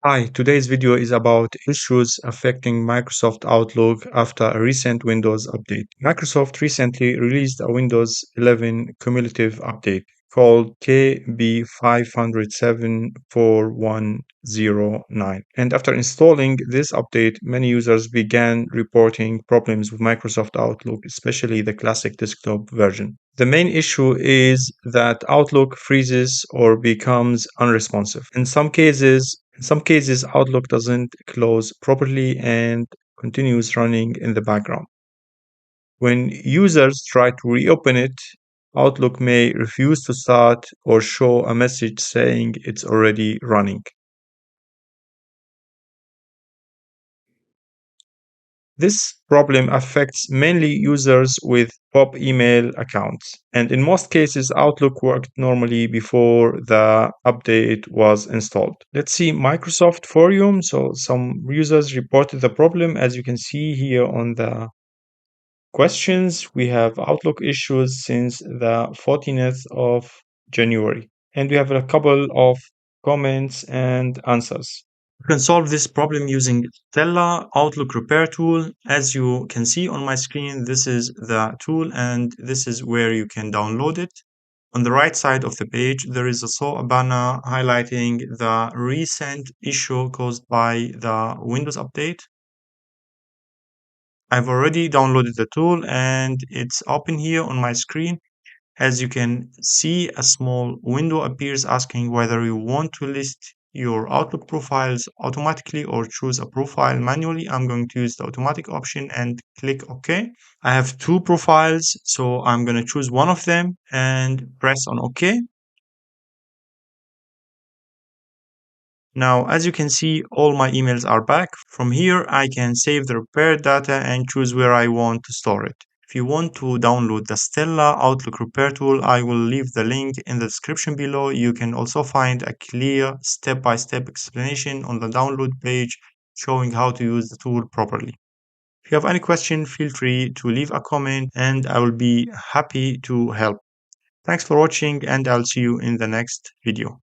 Hi, today's video is about issues affecting Microsoft Outlook after a recent Windows update. Microsoft recently released a Windows 11 cumulative update called KB5074109. And after installing this update, many users began reporting problems with Microsoft Outlook, especially the classic desktop version. The main issue is that Outlook freezes or becomes unresponsive. In some cases, Outlook doesn't close properly and continues running in the background. When users try to reopen it, Outlook may refuse to start or show a message saying it's already running. This problem affects mainly users with pop email accounts, and in most cases, Outlook worked normally before the update was installed. Let's see Microsoft Forum. So, some users reported the problem, as you can see here on the questions. We have Outlook issues since the 14th of January, and we have a couple of comments and answers. You can solve this problem using Stella Outlook Repair tool. As you can see on my screen, this is the tool and this is where you can download it. On the right side of the page, there is also a banner highlighting the recent issue caused by the Windows update. I've already downloaded the tool and it's open here on my screen. As you can see, a small window appears asking whether you want to list your Outlook profiles automatically or choose a profile manually. I'm going to use the automatic option and click OK. I have two profiles, so I'm going to choose one of them and press on OK. Now, as you can see, all my emails are back. From here, I can save the repaired data and choose where I want to store it. If you want to download the Stella Outlook Repair tool, I will leave the link in the description below. You can also find a clear step-by-step explanation on the download page showing how to use the tool properly. If you have any question, feel free to leave a comment and I will be happy to help. Thanks for watching and I'll see you in the next video.